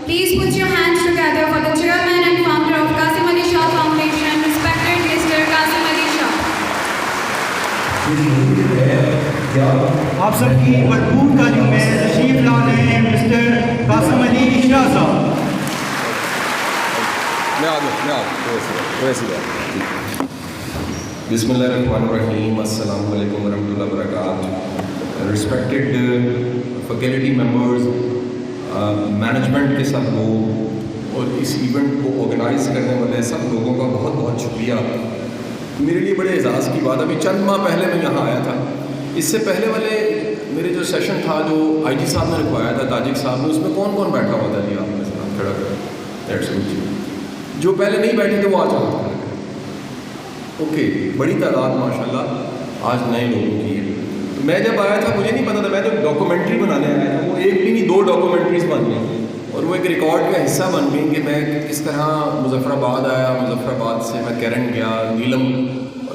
Please put your hands together for the chairman and founder of Qasim Ali Shah Foundation, respected Mr. Qasim Ali Shah. آپ سب کی بھرپور تعلیم میں تشریف لا رہے ہیں مسٹر قاسم علی شاہ صاحب. بسم اللہ الرحمن الرحیم. السلام علیکم ورحمۃ اللہ وبرکاتہ. ریسپیکٹڈ فیکلٹی ممبرز, مینجمنٹ کے سب لوگ اور اس ایونٹ کو آرگنائز کرنے والے سب لوگوں کا بہت بہت شکریہ. میرے لیے بڑے اعزاز کی بات, ابھی چند ماہ پہلے میں یہاں آیا تھا. اس سے پہلے والے میرے جو سیشن تھا جو آئی جی صاحب نے رکھوایا تھا, تاجک صاحب نے, اس میں کون کون بیٹھا ہوا تھا جی؟ آپ میں سے ہاتھ کھڑا کر. جو پہلے نہیں بیٹھے تھے وہ آج ہاتھ کھڑا کر. اوکے, بڑی تعداد ماشاء اللہ آج نئے لوگوں کی ہے. میں جب آیا تھا مجھے نہیں پتا تھا, میں تو ڈاکومنٹری بنانے آیا تھا. وہ ایک بھی نہیں, 2 ڈاکومنٹریز بن گئی اور وہ ایک ریکارڈ کا حصہ بن گئی کہ میں کس طرح مظفر آباد آیا, مظفر آباد سے میں کیرن گیا,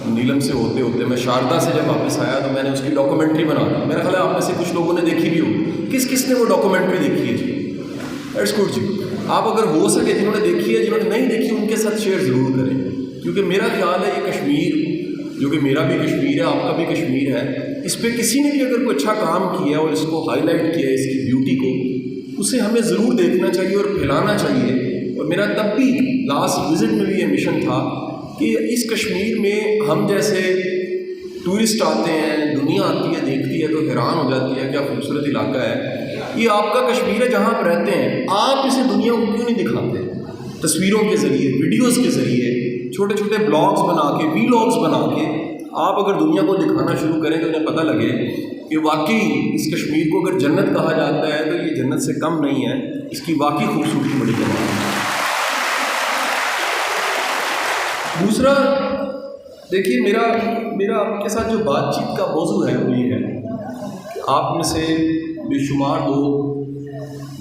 نیلم سے ہوتے ہوتے میں شاردا سے جب واپس آیا تو میں نے اس کی ڈاکومنٹری بنا دی. میرا خیال ہے آپ میں سے کچھ لوگوں نے دیکھی بھی ہو. کس کس نے وہ ڈاکومنٹری دیکھی ہے جی؟ دیٹس گڈ جی. آپ اگر ہو سکے جنہوں نے دیکھی ہے, جنہوں نے نہیں دیکھی ان کے ساتھ شیئر ضرور کریں, کیونکہ میرا خیال ہے یہ کشمیر جو کہ میرا بھی کشمیر ہے, آپ کا بھی کشمیر ہے, اس پہ کسی نے بھی اگر کوئی اچھا کام کیا اور اس کو ہائی لائٹ کیا ہے, اس کی بیوٹی کو, اسے ہمیں ضرور دیکھنا چاہیے اور پھیلانا چاہیے. اور میرا تب بھی لاسٹ وزٹ میں بھی یہ مشن تھا کہ اس کشمیر میں ہم جیسے ٹورسٹ آتے ہیں, دنیا آتی ہے, دیکھتی ہے تو حیران ہو جاتی ہے کیا خوبصورت علاقہ ہے. یہ آپ کا کشمیر ہے جہاں آپ رہتے ہیں. آپ اسے دنیا کو کیوں نہیں دکھاتے تصویروں کے ذریعے, ویڈیوز کے ذریعے, چھوٹے چھوٹے بلاگز بنا کے, ویلاگز بنا کے آپ اگر دنیا کو دکھانا شروع کریں تو انہیں پتہ لگے کہ واقعی اس کشمیر کو اگر جنت کہا جاتا ہے تو یہ جنت سے کم نہیں ہے. اس کی واقعی خوبصورتی بڑی جگہ ہے. دوسرا دیکھیے, میرا آپ کے ساتھ جو بات چیت کا موضوع ہے وہ یہ ہے کہ آپ میں سے بے شمار لوگ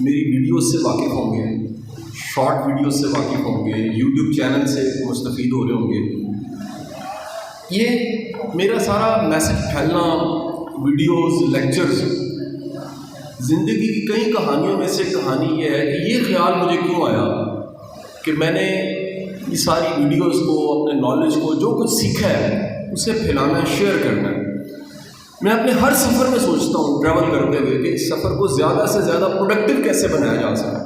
میری ویڈیوز سے واقف ہوں گے, شارٹ ویڈیوز سے واقف ہوں گے, یوٹیوب چینل سے مستفید ہو رہے ہوں گے. یہ میرا سارا میسج پھیلنا, ویڈیوز, لیکچرز, زندگی کی کئی کہانیوں میں سے کہانی یہ ہے کہ یہ خیال مجھے کیوں آیا کہ میں نے یہ ساری ویڈیوز کو, اپنے نالج کو, جو کچھ سیکھا ہے اسے پھیلانا ہے, شیئر کرنا ہے. میں اپنے ہر سفر میں سوچتا ہوں ٹریول کرتے ہوئے کہ اس سفر کو زیادہ سے زیادہ پروڈکٹیو کیسے بنایا جا سکتا ہے.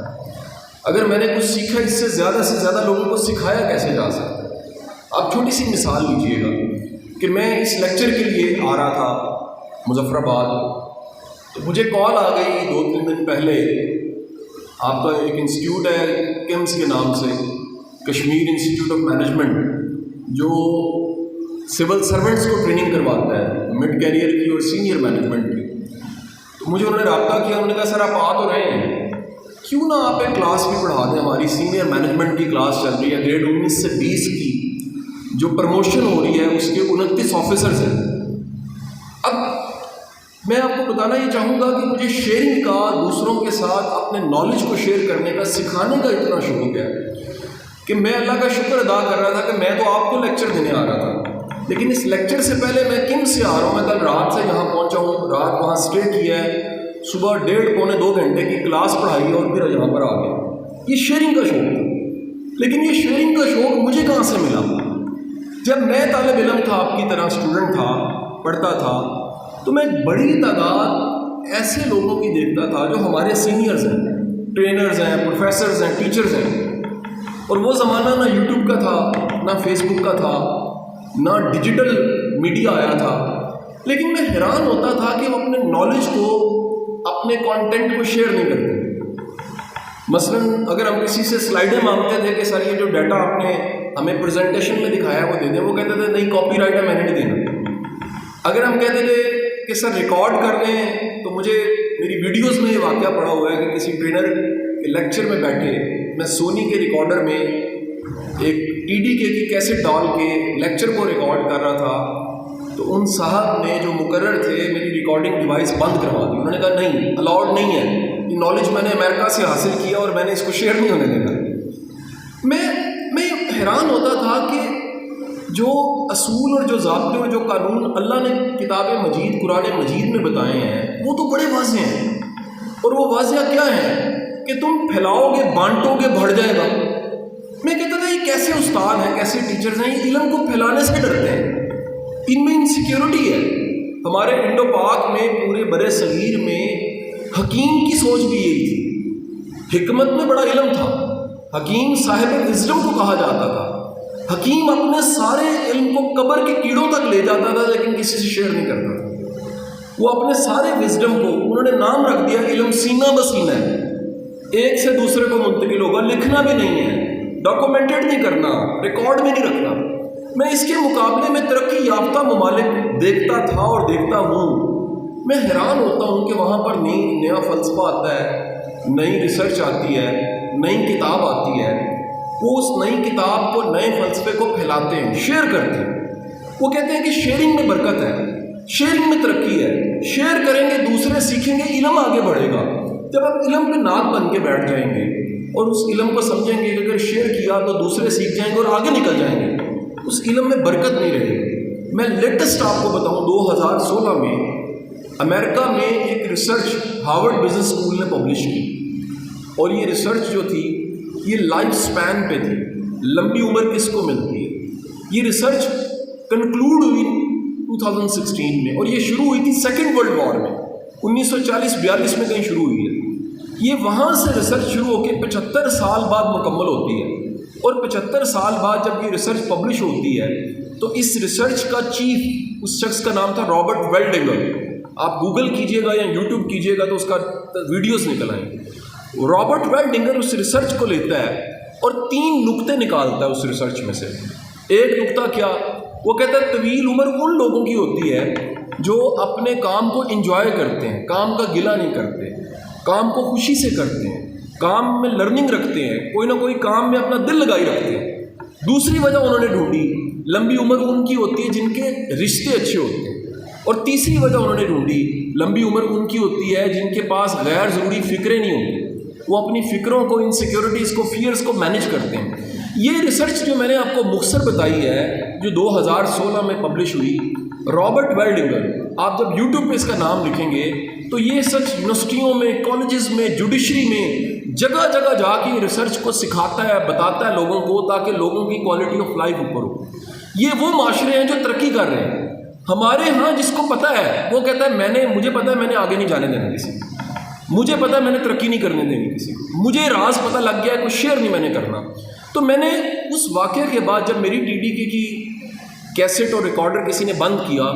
اگر میں نے کچھ سیکھا, اس سے زیادہ لوگوں کو سکھایا کیسے جا سکتا ہے. آپ چھوٹی سی مثال لیجیے گا کہ میں اس لیکچر کے لیے آ رہا تھا مظفر آباد, تو مجھے کال آ گئی 2-3 دن پہلے. آپ کا ایک انسٹیٹیوٹ ہے کیمس کے نام سے, کشمیر انسٹیٹیوٹ آف مینجمنٹ, جو سول سرونٹس کو ٹریننگ کرواتا ہے مڈ کیریئر کی اور سینئر مینجمنٹ کی. تو مجھے انہوں نے رابطہ کیا, انہوں نے کہا سر آپ آ تو رہے ہیں, کیوں نہ آپ ایک کلاس بھی پڑھا دیں. ہماری سینئر مینجمنٹ کی کلاس چل رہی ہے, گریڈ 19 سے 20 کی, جو پروموشن ہو رہی ہے اس کے 29 آفیسرز ہیں. اب میں آپ کو بتانا یہ چاہوں گا کہ مجھے شیئرنگ کا, دوسروں کے ساتھ اپنے نالج کو شیئر کرنے کا, سکھانے کا اتنا شوق ہے کہ میں اللہ کا شکر ادا کر رہا تھا کہ میں تو آپ کو لیکچر دینے آ رہا تھا, لیکن اس لیکچر سے پہلے میں کیمس سے آ رہا ہوں. میں کل رات سے یہاں پہنچا ہوں, رات وہاں اسٹے کیا ہے, صبح 1.5-2 گھنٹے کی کلاس پڑھائی اور پھر یہاں پر آ گیا. یہ شیئرنگ کا شوق تھا. لیکن یہ شیئرنگ کا شوق مجھے کہاں سے ملا؟ جب میں طالب علم تھا, آپ کی طرح اسٹوڈنٹ تھا, پڑھتا تھا, تو میں بڑی تعداد ایسے لوگوں کی دیکھتا تھا جو ہمارے سینئرز ہیں, ٹرینرز ہیں, پروفیسرز ہیں, ٹیچرز ہیں. اور وہ زمانہ نہ یوٹیوب کا تھا, نہ فیس بک کا تھا, نہ ڈیجیٹل میڈیا آیا تھا. لیکن میں حیران ہوتا تھا کہ وہ اپنے نالج کو, اپنے کانٹینٹ کو شیئر نہیں کرتے. مثلا اگر ہم کسی سے سلائڈیں مانگتے تھے کہ سر یہ جو ڈیٹا آپ نے ہمیں پریزنٹیشن میں دکھایا وہ دے دیں, وہ کہتے تھے نہیں کاپی رائٹ ہے, میں نے نہیں دینا. اگر ہم کہتے تھے کہ سر ریکارڈ کر لیں, تو مجھے میری ویڈیوز میں یہ واقعہ پڑا ہوا ہے کہ کسی ٹرینر کے لیکچر میں بیٹھے میں سونی کے ریکارڈر میں ایک TDK کی کیسٹ ڈال کے لیکچر کو ریکارڈ کر رہا تھا, تو ان صاحب نے جو مقرر تھے میری ریکارڈنگ ڈیوائس بند کروا دی. انہوں نے کہا نہیں, الاؤڈ نہیں ہے, یہ نالج میں نے امریکہ سے حاصل کیا اور میں نے اس کو شیئر نہیں ہونے دینا. میں حیران ہوتا تھا کہ جو اصول اور جو ضابطے اور جو قانون اللہ نے کتاب مجید, قرآن مجید میں بتائے ہیں وہ تو بڑے واضح ہیں. اور وہ واضح کیا ہیں کہ تم پھیلاؤ گے بانٹو گے بڑھ جائے گا. میں کہتا تھا یہ کیسے استاد ہیں, کیسے ٹیچرز ہیں, یہ علم کو پھیلانے سے ڈرتے ہیں, ان میں انسیکیورٹی ہے. ہمارے انڈو پاک میں پورے برے صغیر میں حکیم کی سوچ بھی یہی تھی. حکمت میں بڑا علم تھا, حکیم صاحب وزڈم کو کہا جاتا تھا. حکیم اپنے سارے علم کو قبر کے کیڑوں تک لے جاتا تھا لیکن کسی سے شیئر نہیں کرتا تھا. وہ اپنے سارے وزڈم کو انہوں نے نام رکھ دیا علم سینہ بسینہ ہے, ایک سے دوسرے کو منتقل ہوگا, لکھنا بھی نہیں ہے, ڈاکومنٹڈ نہیں کرنا, ریکارڈ میں نہیں رکھنا. میں اس کے مقابلے میں ترقی یافتہ ممالک دیکھتا تھا اور دیکھتا ہوں, میں حیران ہوتا ہوں کہ وہاں پر نیا فلسفہ آتا ہے, نئی ریسرچ آتی ہے, نئی کتاب آتی ہے, وہ اس نئی کتاب کو نئے فلسفے کو پھیلاتے ہیں, شیئر کرتے ہیں. وہ کہتے ہیں کہ شیئرنگ میں برکت ہے, شیئرنگ میں ترقی ہے, شیئر کریں گے دوسرے سیکھیں گے, علم آگے بڑھے گا. جب آپ علم پہ ناک بن کے بیٹھ جائیں گے اور اس علم کو سمجھیں گے کہ اگر شیئر کیا تو دوسرے سیکھ جائیں گے اور آگے نکل جائیں گے, اس علم میں برکت نہیں رہے گی. میں لیٹسٹ آپ کو بتاؤں, 2016 میں امریکہ میں ایک ریسرچ ہارورڈ بزنس اسکول نے پبلش کی, اور یہ ریسرچ جو تھی یہ لائف سپین پہ تھی, لمبی عمر کس کو ملتی ہے. یہ ریسرچ کنکلوڈ ہوئی 2016 میں, اور یہ شروع ہوئی تھی سیکنڈ ورلڈ وار میں, 1940-42 میں کہیں شروع ہوئی ہے. یہ وہاں سے ریسرچ شروع ہو کے 75 سال بعد مکمل ہوتی ہے, اور 75 سال بعد جب یہ ریسرچ پبلش ہوتی ہے تو اس ریسرچ کا چیف, اس شخص کا نام تھا رابرٹ ویلڈنگر. آپ گوگل کیجئے گا یا یوٹیوب کیجئے گا تو اس کا ویڈیوز نکل آئیں گے. رابرٹ ویلڈنگر اس ریسرچ کو لیتا ہے اور 3 نقطے نکالتا ہے اس ریسرچ میں سے. ایک نقطہ کیا, وہ کہتا ہے طویل عمر ان لوگوں کی ہوتی ہے جو اپنے کام کو انجوائے کرتے ہیں, کام کا گلہ نہیں کرتے, کام کو خوشی سے کرتے ہیں, کام میں لرننگ رکھتے ہیں, کوئی نہ کوئی کام میں اپنا دل لگائی رکھتے ہیں. دوسری وجہ انہوں نے ڈھونڈی, لمبی عمر ان کی ہوتی ہے جن کے رشتے اچھے ہوتے ہیں. اور تیسری وجہ انہوں نے ڈھونڈی, لمبی عمر ان کی ہوتی ہے جن کے پاس غیر ضروری فکریں نہیں ہوتی, وہ اپنی فکروں کو, انسیکیورٹیز کو, فیئرز کو مینیج کرتے ہیں. یہ ریسرچ جو میں نے آپ کو مختصر بتائی ہے جو 2016 میں پبلش ہوئی, رابرٹ ویلڈنگر, آپ جب یوٹیوب پہ اس کا نام لکھیں گے تو یہ سچ یونیورسٹیوں میں, کالجز میں, جوڈیشری میں جگہ جگہ جا کے ریسرچ کو سکھاتا ہے, بتاتا ہے لوگوں کو, تاکہ لوگوں کی کوالٹی آف لائف اوپر ہو. یہ وہ معاشرے ہیں جو ترقی کر رہے ہیں. ہمارے ہاں جس کو پتہ ہے وہ کہتا ہے مجھے پتہ ہے میں نے آگے نہیں جانے دینا کسی کو, مجھے پتہ ہے میں نے ترقی نہیں کرنے دینی کسی کو, مجھے راز پتہ لگ گیا ہے, کوئی شیئر نہیں میں نے کرنا. تو میں نے اس واقعے کے بعد جب میری TDK کی کیسٹ اور ریکارڈر کسی نے بند کیا,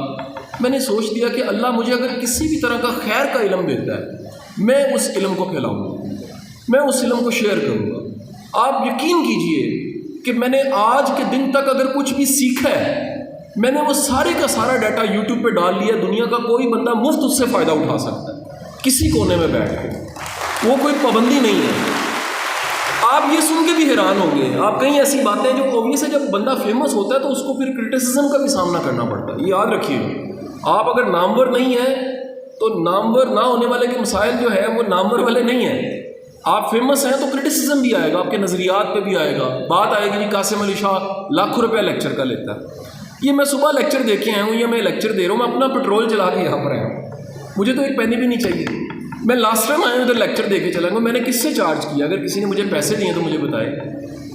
میں نے سوچ دیا کہ اللہ مجھے اگر کسی بھی طرح کا خیر کا علم دیتا ہے میں اس علم کو پھیلاؤں گا, میں اس علم کو شیئر کروں گا. آپ یقین کیجئے کہ میں نے آج کے دن تک اگر کچھ بھی سیکھا ہے میں نے وہ سارے کا سارا ڈیٹا یوٹیوب پہ ڈال لیا. دنیا کا کوئی بندہ مفت اس سے فائدہ اٹھا سکتا ہے کسی کونے میں بیٹھ کے, وہ کوئی پابندی نہیں ہے. آپ یہ سن کے بھی حیران ہوں گے, آپ کئی ایسی باتیں جو اوبویس ہے جب بندہ فیمس ہوتا ہے تو اس کو پھر کرٹیسزم کا بھی سامنا کرنا پڑتا ہے. یہ یاد رکھیے, آپ اگر نامور نہیں ہیں تو نامور نہ ہونے والے کے مسائل جو ہے وہ نامور والے نہیں ہیں. آپ فیمس ہیں تو کرٹیسزم بھی آئے گا, آپ کے نظریات پہ بھی آئے گا. بات آئے گی جی قاسم علی شاہ لاکھوں روپیہ لیکچر کا لیتا ہے. یہ میں صبح لیکچر دے کے آیا ہوں یا میں لیکچر دے رہا ہوں, میں اپنا پیٹرول چلا کے یہاں پر آیا ہوں, مجھے تو ایک پینی بھی نہیں چاہیے. میں لاسٹ ٹائم آیا ہوں ادھر لیکچر دے کے چلا گا, میں نے کس سے چارج کیا؟ اگر کسی نے مجھے پیسے دیے تو مجھے بتائے.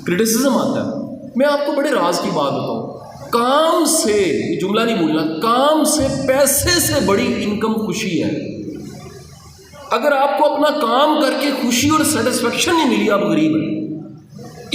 کرٹیسزم آتا ہے. میں آپ کو بڑے راز کی بات بتاؤں, کام سے, یہ جملہ نہیں بھولنا, کام سے, پیسے سے بڑی انکم خوشی ہے. اگر آپ کو اپنا کام کر کے خوشی اور سیٹسفیکشن نہیں ملی آپ غریب ہیں.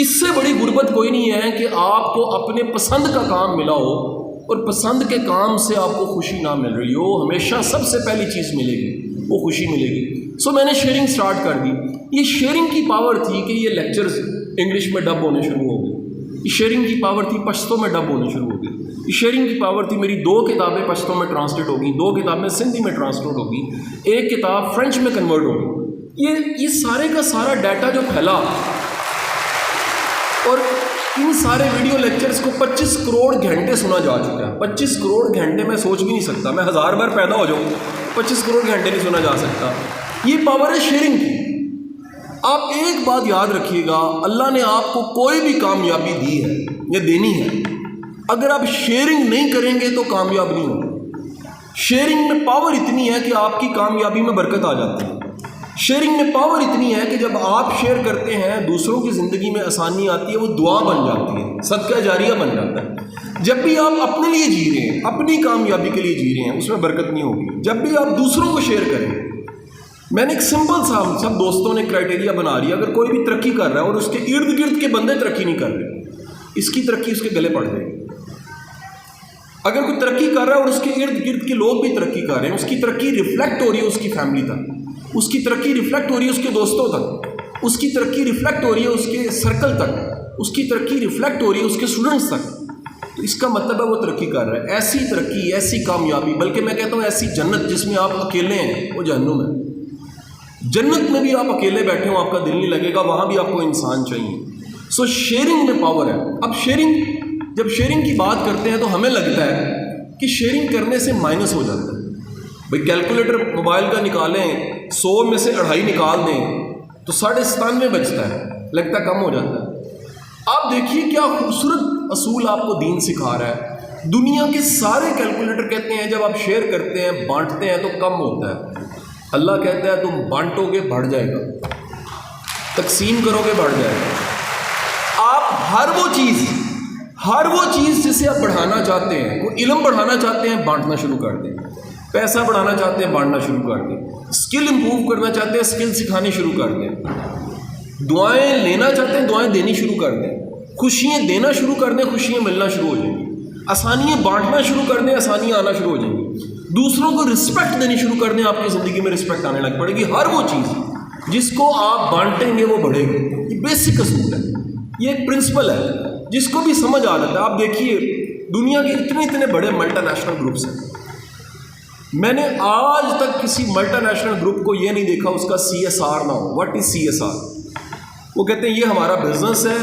اس سے بڑی غربت کوئی نہیں ہے کہ آپ کو اپنے پسند کا کام ملا ہو اور پسند کے کام سے آپ کو خوشی نہ مل رہی ہو. ہمیشہ سب سے پہلی چیز ملے گی وہ خوشی ملے گی. میں نے شیئرنگ سٹارٹ کر دی. یہ شیئرنگ کی پاور تھی کہ یہ لیکچرز انگلش میں ڈب ہونے شروع ہو گئے. یہ شیئرنگ کی پاور تھی پشتو میں ڈب ہونے شروع ہو گئی. یہ شیئرنگ کی پاور تھی میری 2 کتابیں پشتو میں ٹرانسلیٹ ہو گئیں, 2 کتابیں سندھی میں ٹرانسلیٹ ہو گئیں, 1 کتاب فرینچ میں کنورٹ ہو گئی. یہ سارے کا سارا ڈیٹا جو پھیلا, اور ان سارے ویڈیو لیکچرز کو 25 کروڑ گھنٹے سنا جا چکا ہے. 25 کروڑ گھنٹے میں سوچ بھی نہیں سکتا, میں 1000 بار پیدا ہو جاؤں 25 کروڑ گھنٹے نہیں سنا جا سکتا. یہ پاور ہے شیئرنگ کی. آپ ایک بات یاد رکھیے گا, اللہ نے آپ کو کوئی بھی کامیابی دی ہے یا دینی ہے, اگر آپ شیئرنگ نہیں کریں گے تو کامیاب نہیں ہوگا. شیئرنگ میں پاور اتنی ہے کہ آپ کی کامیابی میں برکت آ جاتی ہے. شیئرنگ میں پاور اتنی ہے کہ جب آپ شیئر کرتے ہیں دوسروں کی زندگی میں آسانی آتی ہے, وہ دعا بن جاتی ہے, صدقہ جاریہ بن جاتا ہے. جب بھی آپ اپنے لیے جی رہے ہیں, اپنی کامیابی کے لیے جی رہے ہیں, اس میں برکت نہیں ہوگی. جب بھی آپ دوسروں کو شیئر کریں, میں نے ایک سمپل سا, سب دوستوں نے کرائٹیریا بنا لیا, اگر کوئی بھی ترقی کر رہا ہے اور اس کے ارد گرد کے بندے ترقی نہیں کر رہے, اس کی ترقی اس کے گلے پڑ جائے گی. اگر کوئی ترقی کر رہا ہے اور اس کے ارد گرد کے لوگ بھی ترقی کر رہے ہیں, اس کی ترقی ریفلیکٹ ہو رہی ہے اس کی فیملی تک, اس کی ترقی ریفلیکٹ ہو رہی ہے اس کے دوستوں تک, اس کی ترقی ریفلیکٹ ہو رہی ہے اس کے سرکل تک, اس کی ترقی ریفلیکٹ ہو رہی ہے اس کے اسٹوڈنٹس تک, تو اس کا مطلب ہے وہ ترقی کر رہا ہے. ایسی ترقی, ایسی کامیابی, بلکہ میں کہتا ہوں ایسی جنت جس میں آپ اکیلے ہیں وہ جہنم ہے. جنت میں بھی آپ اکیلے بیٹھے ہوں, آپ کا دل نہیں لگے گا, وہاں بھی آپ کو انسان چاہیے. سو شیئرنگ میں پاور ہے. اب شیئرنگ, جب شیئرنگ کی بات کرتے ہیں تو ہمیں لگتا ہے کہ شیئرنگ کرنے سے مائنس ہو جاتا ہے. بھائی کیلکولیٹر موبائل کا نکالیں, 100 میں سے 2.5 نکال دیں تو 97.5 بچتا ہے, لگتا ہے کم ہو جاتا ہے. آپ دیکھیے کیا خوبصورت اصول آپ کو دین سکھا رہا ہے. دنیا کے سارے کیلکولیٹر کہتے ہیں جب آپ شیئر کرتے ہیں, بانٹتے ہیں تو کم ہوتا ہے. اللہ کہتا ہے تم بانٹو گے بڑھ جائے گا, تقسیم کرو گے بڑھ جائے گا. آپ ہر وہ چیز جسے آپ بڑھانا چاہتے ہیں, وہ علم بڑھانا چاہتے ہیں, بانٹنا شروع کر دیں. پیسہ بڑھانا چاہتے ہیں, بانٹنا شروع کر دیں. اسکل امپروو کرنا چاہتے ہیں, اسکل سکھانی شروع کر دیں. دعائیں لینا چاہتے ہیں, دعائیں دینی شروع کر دیں. خوشیاں دینا شروع کر دیں, خوشیاں ملنا شروع ہو جائیں گی. آسانیاں بانٹنا شروع کر دیں, آسانیاں آنا شروع ہو جائیں گی. دوسروں کو رسپیکٹ دینی شروع کر دیں, آپ کی زندگی میں رسپیکٹ آنے لگ پڑے گی. ہر وہ چیز جس کو آپ بانٹیں گے وہ بڑھے گی. یہ بیسک اصول ہے, یہ ایک پرنسپل ہے جس کو بھی سمجھ آ جاتا ہے. آپ دیکھیے دنیا کے اتنے بڑے ملٹی نیشنل گروپس ہیں, میں نے آج تک کسی ملٹی نیشنل گروپ کو یہ نہیں دیکھا اس کا CSR نہ ہو. What is CSR؟ وہ کہتے ہیں یہ ہمارا بزنس ہے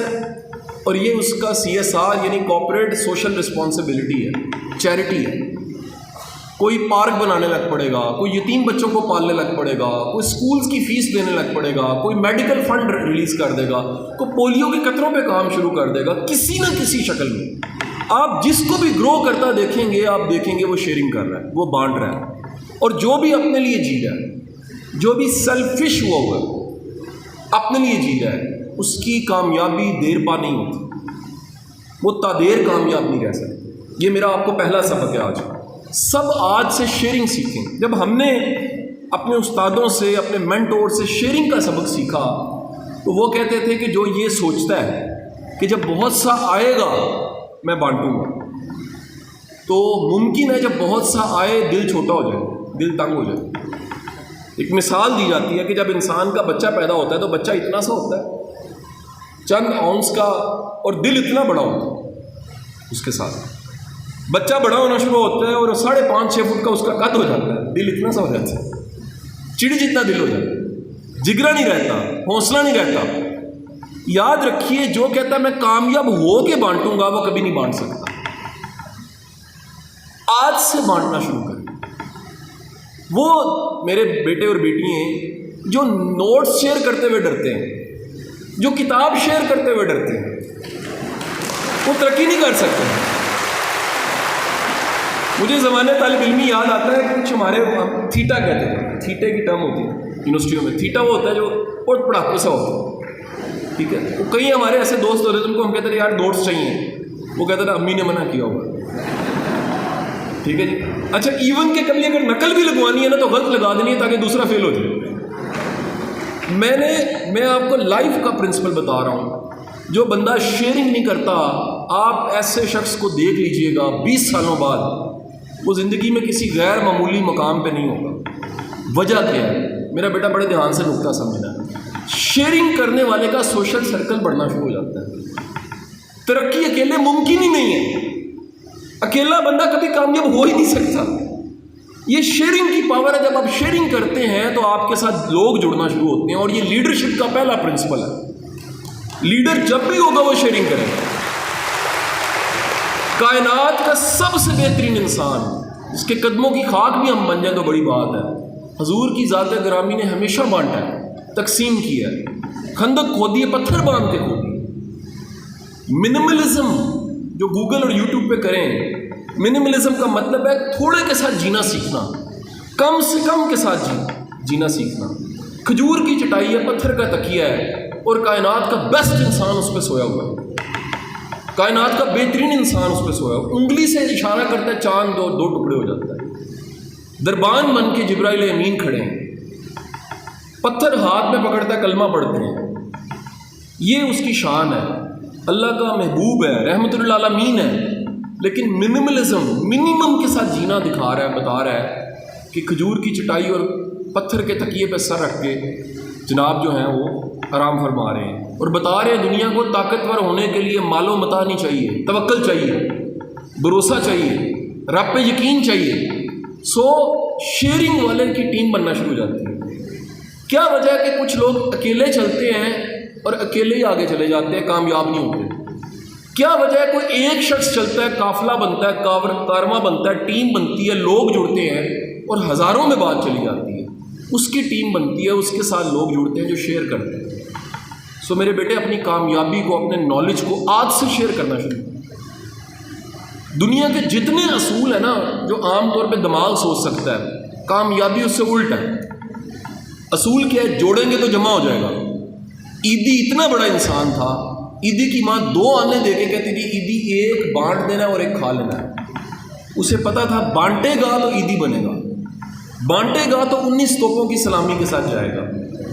اور یہ اس کا CSR یعنی کارپوریٹ سوشل رسپانسبلٹی ہے, چیریٹی ہے. کوئی پارک بنانے لگ پڑے گا, کوئی یتیم بچوں کو پالنے لگ پڑے گا, کوئی اسکولس کی فیس دینے لگ پڑے گا, کوئی میڈیکل فنڈ ریلیز کر دے گا, کوئی پولیو کے قطروں پہ کام شروع کر دے گا. کسی نہ کسی شکل میں آپ جس کو بھی گرو کرتا دیکھیں گے, آپ دیکھیں گے وہ شیئرنگ کر رہا ہے, وہ بانٹ رہا ہے. اور جو بھی اپنے لیے جی رہا ہے, جو بھی سیلفش ہوا ہوا ہے, اپنے لیے جی رہا ہے, اس کی کامیابی دیر پا نہیں ہوتی, وہ تادیر کامیاب نہیں رہ سکتی. یہ میرا آپ کو پہلا سبق ہے آج. سب آج سے شیئرنگ سیکھیں. جب ہم نے اپنے استادوں سے, اپنے مینٹور سے شیئرنگ کا سبق سیکھا تو وہ کہتے تھے کہ جو یہ سوچتا ہے کہ جب بہت سا آئے گا میں بانٹوں گا, تو ممکن ہے جب بہت سا آئے دل چھوٹا ہو جائے, دل تنگ ہو جائے. ایک مثال دی جاتی ہے کہ جب انسان کا بچہ پیدا ہوتا ہے تو بچہ اتنا سا ہوتا ہے, چند اونس کا, اور دل اتنا بڑا ہوتا ہے. اس کے ساتھ بچہ بڑا ہونا شروع ہوتا ہے اور 5.5-6 فٹ کا اس کا قد ہو جاتا ہے, دل اتنا سا ہو جاتا ہے, چڑی جتنا دل ہو جاتا ہے, جگرا نہیں رہتا, حوصلہ نہیں رہتا. یاد رکھیے جو کہتا ہے میں کامیاب ہو کے بانٹوں گا وہ کبھی نہیں بانٹ سکتا. آج سے بانٹنا شروع کریں. وہ میرے بیٹے اور بیٹی ہیں جو نوٹس شیئر کرتے ہوئے ڈرتے ہیں, جو کتاب شیئر کرتے ہوئے ڈرتے ہیں, وہ ترقی نہیں کر سکتے. مجھے زمانے طالب علمی یاد آتا ہے کچھ ہمارے تھیٹا کہتے ہیں, تھیٹے کی ٹرم ہوتی ہے یونیورسٹیوں میں. تھیٹا وہ ہوتا ہے جو پوٹ پڑاکو سا ہوتا ہے, ٹھیک ہے. وہ کئی ہمارے ایسے دوست ہوتے ہیں جن کو ہم کہتے ہیں یار نوٹس چاہیے, وہ کہتے ہیں امی نے منع کیا ہوگا, ٹھیک ہے جی. اچھا ایون کہ کبھی اگر نقل بھی لگوانی ہے نا تو غلط لگا دینی ہے تاکہ دوسرا فیل ہو جائے. میں آپ کو لائف کا پرنسپل بتا رہا ہوں. جو بندہ شیئرنگ نہیں کرتا, آپ ایسے شخص کو دیکھ لیجئے گا 20 سالوں بعد وہ زندگی میں کسی غیر معمولی مقام پہ نہیں ہوگا. وجہ کیا ہے؟ میرا بیٹا بڑے دھیان سے نکتہ سمجھنا ہے. شیئرنگ کرنے والے کا سوشل سرکل بڑھنا شروع ہو جاتا ہے. ترقی اکیلے ممکن ہی نہیں ہے, اکیلا بندہ کبھی کامیاب ہو ہی نہیں سکتا. یہ شیئرنگ کی پاور ہے. جب آپ شیئرنگ کرتے ہیں تو آپ کے ساتھ لوگ جڑنا شروع ہوتے ہیں, اور یہ لیڈرشپ کا پہلا پرنسپل ہے. لیڈر جب بھی ہوگا وہ شیئرنگ کرے گا. کائنات کا سب سے بہترین انسان جس کے قدموں کی خاک بھی ہم بن جائیں تو بڑی بات ہے. حضور کی ذات گرامی نے ہمیشہ بانٹا ہے, تقسیم کیا ہے, خندق کھودی ہے, پتھر باندھ کے کھودی. منیملزم جو گوگل اور یوٹیوب پہ کریں, منیملزم کا مطلب ہے تھوڑے کے ساتھ جینا سیکھنا, کم سے کم کے ساتھ جینا سیکھنا. کھجور کی چٹائی ہے، پتھر کا تکیہ ہے، اور کائنات کا بیسٹ انسان اس پہ سویا ہوا ہے، کائنات کا بہترین انسان اس پہ سویا ہوا، انگلی سے اشارہ کرتا ہے، چاند دو ٹکڑے ہو جاتا ہے، دربان بن کے جبرائیل امین کھڑے ہیں، پتھر ہاتھ میں پکڑتا ہے، کلمہ پڑھتے ہیں، یہ اس کی شان ہے، اللہ کا محبوب ہے، رحمت للعالمین ہے، لیکن منیمم کے ساتھ جینا دکھا رہا ہے، بتا رہا ہے کہ کھجور کی چٹائی اور پتھر کے تکیے پہ سر رکھ کے جناب جو ہیں وہ آرام فرما رہے ہیں، اور بتا رہے ہیں دنیا کو طاقتور ہونے کے لیے مال و متاع نہیں چاہیے، توکل چاہیے، بھروسہ چاہیے، رب پہ یقین چاہیے۔ سو شیئرنگ والے کی ٹیم بننا شروع ہو جاتی ہے۔ کیا وجہ ہے کہ کچھ لوگ اکیلے چلتے ہیں اور اکیلے ہی آگے چلے جاتے ہیں، کامیاب نہیں ہوتے؟ کیا وجہ ہے کوئی ایک شخص چلتا ہے، قافلہ بنتا ہے، کارواں بنتا ہے، ٹیم بنتی ہے، لوگ جڑتے ہیں اور ہزاروں میں بات چلی جاتی ہے، اس کی ٹیم بنتی ہے، اس کے ساتھ لوگ جڑتے ہیں جو شیئر کرتے ہیں۔ سو میرے بیٹے اپنی کامیابی کو، اپنے نالج کو آج سے شیئر کرنا شروع کریں۔ دنیا کے جتنے اصول ہیں نا جو عام طور پہ دماغ سوچ سکتا ہے، کامیابی اس سے الٹ ہے۔ اصول کیا ہے؟ جوڑیں گے تو جمع ہو جائے گا۔ عیدی اتنا بڑا انسان تھا، عیدی کی ماں 2 آنے دے کے کہتی تھی عیدی ایک بانٹ دینا ہے اور ایک کھا لینا ہے۔ اسے پتا تھا بانٹے گا تو عیدی بنے گا، بانٹے گا تو 19 توپوں کی سلامی کے ساتھ جائے گا،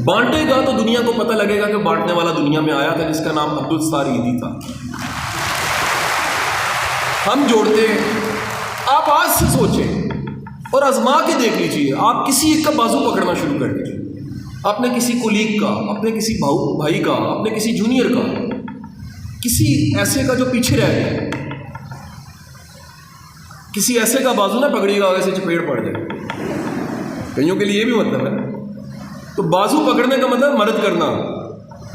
بانٹے گا تو دنیا کو پتہ لگے گا کہ بانٹنے والا دنیا میں آیا تھا جس کا نام عبدالستار عیدی تھا۔ ہم جوڑتے ہیں۔ آپ آج سے سوچیں اور آزما کے دیکھ لیجیے، آپ کسی ایک کا بازو پکڑنا شروع کر دیجیے، اپنے کسی کولیگ کا، اپنے کسی بھائی کا، اپنے کسی جونیئر کا، کسی ایسے کا جو پیچھے رہ گیا، کسی ایسے کا بازو نہ پکڑیے گا آگے سے چپیڑ پڑ جائے۔ کئیوں کے لیے یہ بھی مطلب ہے، تو بازو پکڑنے کا مطلب مدد کرنا۔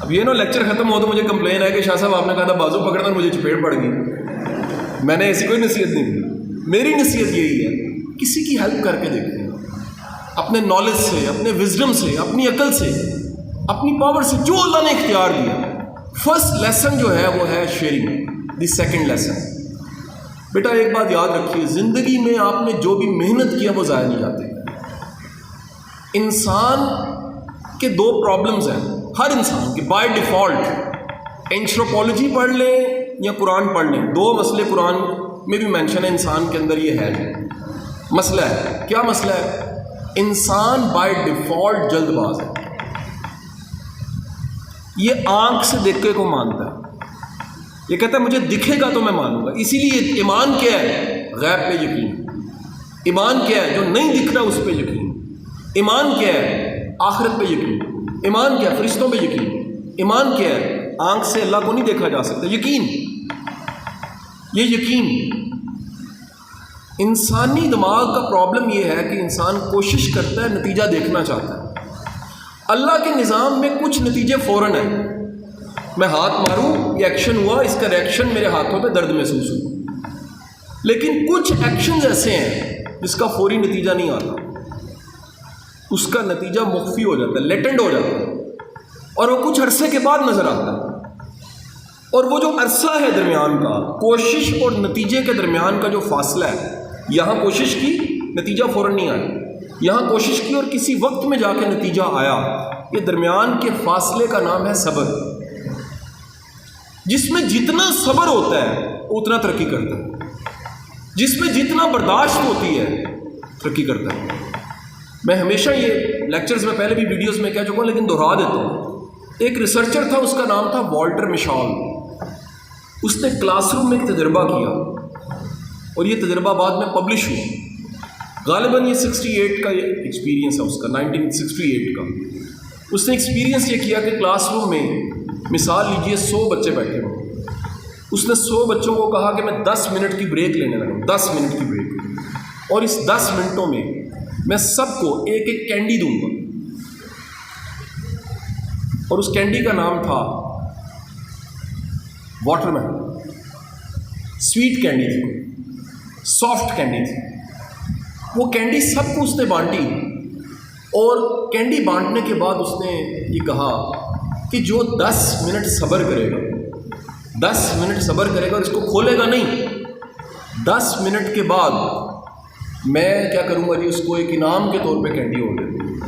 اب یہ نا لیکچر ختم ہو تو مجھے کمپلین ہے کہ شاہ صاحب آپ نے کہا تھا بازو پکڑنا اور مجھے چپیڑ پڑ گئی۔ میں نے ایسی کوئی نصیحت نہیں دی، میری نصیحت یہی ہے کسی کی ہیلپ کر کے دیکھیں، اپنے نالج سے، اپنے وزڈم سے، اپنی عقل سے، اپنی پاور سے، جو اللہ نے اختیار دیا۔ فرسٹ لیسن جو ہے وہ ہے شیئرنگ۔ دی سیکنڈ لیسن، بیٹا ایک بات یاد رکھیے، زندگی میں آپ نے جو بھی محنت کیا وہ ضائع نہیں جاتے۔ انسان کے 2 پرابلمز ہیں، ہر انسان کے بائی ڈیفالٹ۔ اینتھروپولوجی پڑھ لیں یا قرآن پڑھ لیں، 2 مسئلے قرآن میں بھی مینشن ہے، انسان کے اندر یہ ہے مسئلہ ہے۔ کیا مسئلہ ہے؟ انسان بائی ڈیفالٹ جلد باز ہے، یہ آنکھ سے دیکھ کے کو مانتا ہے، یہ کہتا ہے مجھے دکھے گا تو میں مانوں گا۔ اسی لیے ایمان کیا ہے؟ غیب پہ یقین۔ ایمان کیا ہے؟ جو نہیں دکھ رہا اس پہ یقین۔ ایمان کیا ہے؟ آخرت پہ یقین۔ ایمان کیا ہے؟ فرشتوں پہ یقین۔ ایمان کیا ہے؟ آنکھ سے اللہ کو نہیں دیکھا جا سکتا، یقین۔ یہ یقین انسانی دماغ کا پرابلم یہ ہے کہ انسان کوشش کرتا ہے، نتیجہ دیکھنا چاہتا ہے۔ اللہ کے نظام میں کچھ نتیجے فوراً ہیں، میں ہاتھ ماروں یہ ایکشن ہوا، اس کا ریئیکشن میرے ہاتھوں پہ درد محسوس ہوا، لیکن کچھ ایکشنز ایسے ہیں جس کا فوری نتیجہ نہیں آتا، اس کا نتیجہ مخفی ہو جاتا ہے، لیٹنٹ ہو جاتا ہے، اور وہ کچھ عرصے کے بعد نظر آتا ہے۔ اور وہ جو عرصہ ہے درمیان کا، کوشش اور نتیجے کے درمیان کا جو فاصلہ ہے، یہاں کوشش کی نتیجہ فوراً نہیں آیا، یہاں کوشش کی اور کسی وقت میں جا کے نتیجہ آیا، یہ درمیان کے فاصلے کا نام ہے صبر۔ جس میں جتنا صبر ہوتا ہے اتنا ترقی کرتا ہے، جس میں جتنا برداشت ہوتی ہے ترقی کرتا ہے۔ میں ہمیشہ یہ لیکچرز میں پہلے بھی ویڈیوز میں کہہ چکا ہوں لیکن دہرا دیتا ہوں۔ ایک ریسرچر تھا، اس کا نام تھا والٹر مشال۔ اس نے کلاس روم میں ایک تجربہ کیا اور یہ تجربہ بعد میں پبلش ہوا۔ غالباً یہ 68 کا یہ ایکسپیرینس ہے، اس کا 1968 کا۔ اس نے ایکسپیرینس یہ کیا کہ کلاس روم میں مثال لیجئے 100 بچے بیٹھے ہوں، اس نے 100 بچوں کو کہا کہ میں 10 منٹ کی بریک لینے لگا ہوں، 10 منٹ کی بریک، اور اس 10 منٹوں میں میں سب کو ایک ایک کینڈی دوں گا، اور اس کینڈی کا نام تھا واٹر میلن۔ سویٹ کینڈی تھی، سافٹ کینڈی تھی۔ وہ کینڈی سب کو اس نے بانٹی، اور کینڈی بانٹنے کے بعد اس نے یہ کہا کہ جو 10 منٹ صبر کرے گا، 10 منٹ صبر کرے گا اور اس کو کھولے گا نہیں، 10 منٹ کے بعد میں کیا کروں گا جی، اس کو ایک انعام کے طور پہ کینڈی اور دے دوں گا۔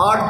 8,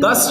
10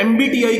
MBTI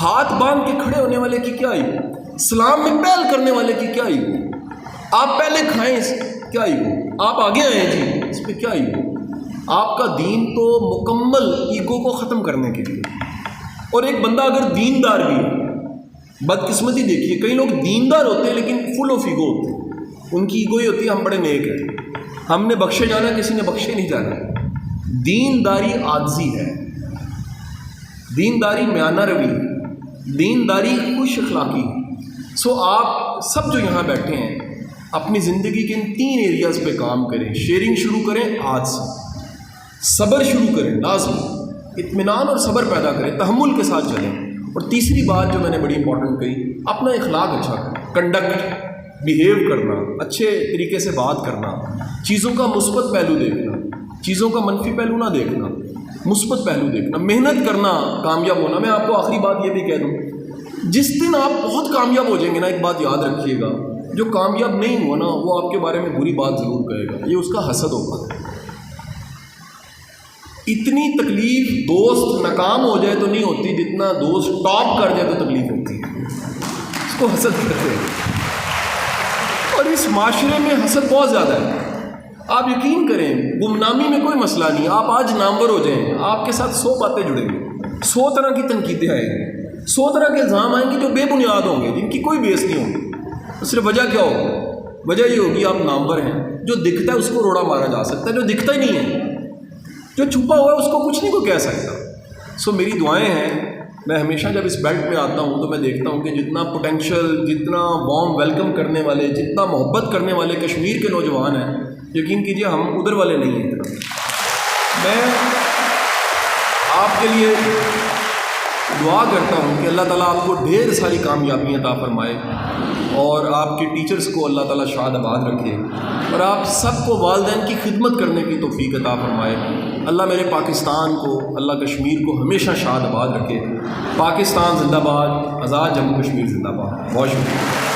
ہاتھ باندھ کے کھڑے ہونے والے کی کیا ایگو, اسلام میں پہل کرنے والے کی کیا ایگو, آپ پہلے کھائیں اس کیا ایگو, آپ آگے آئیں جی اس پہ کیا ایگو. آپ کا دین تو مکمل ایگو کو ختم کرنے کے لیے. اور ایک بندہ اگر دیندار بھی ہے, بدقسمتی دیکھیے کئی لوگ دیندار ہوتے ہیں لیکن فل آف ایگو ہوتے ہیں, ان کی ایگو ہی ہوتی ہے ہم بڑے نیک ہیں, ہم نے بخشے جانا, کسی نے بخشے نہیں جانا. دینداری عاجزی ہے, دینداری میانہ روی, دینداری خوش اخلاقی. سو آپ سب جو یہاں بیٹھے ہیں اپنی زندگی کے ان 3 ایریاز پہ کام کریں. شیئرنگ شروع کریں آج سے, صبر شروع کریں لازمی, اطمینان اور صبر پیدا کریں, تحمل کے ساتھ چلیں. اور تیسری بات جو میں نے بڑی امپورٹنٹ کہی, اپنا اخلاق اچھا کریں, کنڈکٹ, بیہیو کرنا, اچھے طریقے سے بات کرنا, چیزوں کا مثبت پہلو دیکھنا, چیزوں کا منفی پہلو نہ دیکھنا, مثبت پہلو دیکھنا, محنت کرنا, کامیاب ہونا. میں آپ کو آخری بات یہ بھی کہہ دوں, جس دن آپ بہت کامیاب ہو جائیں گے نا, ایک بات یاد رکھیے گا, جو کامیاب نہیں ہوا نا وہ آپ کے بارے میں بری بات ضرور کہے گا, یہ اس کا حسد ہوگا. اتنی تکلیف دوست ناکام ہو جائے تو نہیں ہوتی جتنا دوست ٹاپ کر جائے تو تکلیف ہوتی ہے, اس کو حسد کہتے ہیں. اور اس معاشرے میں حسد بہت زیادہ ہے. آپ یقین کریں, گمنامی میں کوئی مسئلہ نہیں, آپ آج نامور ہو جائیں, آپ کے ساتھ 100 باتیں جڑیں گی, 100 طرح کی تنقیدیں آئیں گی, 100 طرح کے الزام آئیں گے جو بے بنیاد ہوں گے, جن کی کوئی بیس نہیں ہوگی. صرف وجہ کیا ہوگی؟ وجہ یہ ہوگی آپ نامور ہیں. جو دکھتا ہے اس کو روڑا مارا جا سکتا ہے, جو دکھتا ہی نہیں ہے, جو چھپا ہوا ہے اس کو کچھ نہیں کو کہہ سکتا. سو میری دعائیں ہیں, میں ہمیشہ جب اس بیلٹ میں آتا ہوں تو میں دیکھتا ہوں کہ جتنا پوٹینشیل, جتنا وارم ویلکم کرنے والے, جتنا محبت کرنے والے کشمیر کے نوجوان ہیں, یقین کیجئے ہم ادھر والے نہیں ہیں اتنا. میں آپ کے لیے دعا کرتا ہوں کہ اللہ تعالیٰ آپ کو ڈھیر ساری کامیابیاں عطا فرمائے, اور آپ کے ٹیچرز کو اللہ تعالیٰ شاد آباد رکھے, اور آپ سب کو والدین کی خدمت کرنے کی توفیق عطا فرمائے. اللہ میرے پاکستان کو, اللہ کشمیر کو ہمیشہ شاد آباد رکھے. پاکستان زندہ باد, آزاد جموں کشمیر زندہ باد. بہت شکریہ.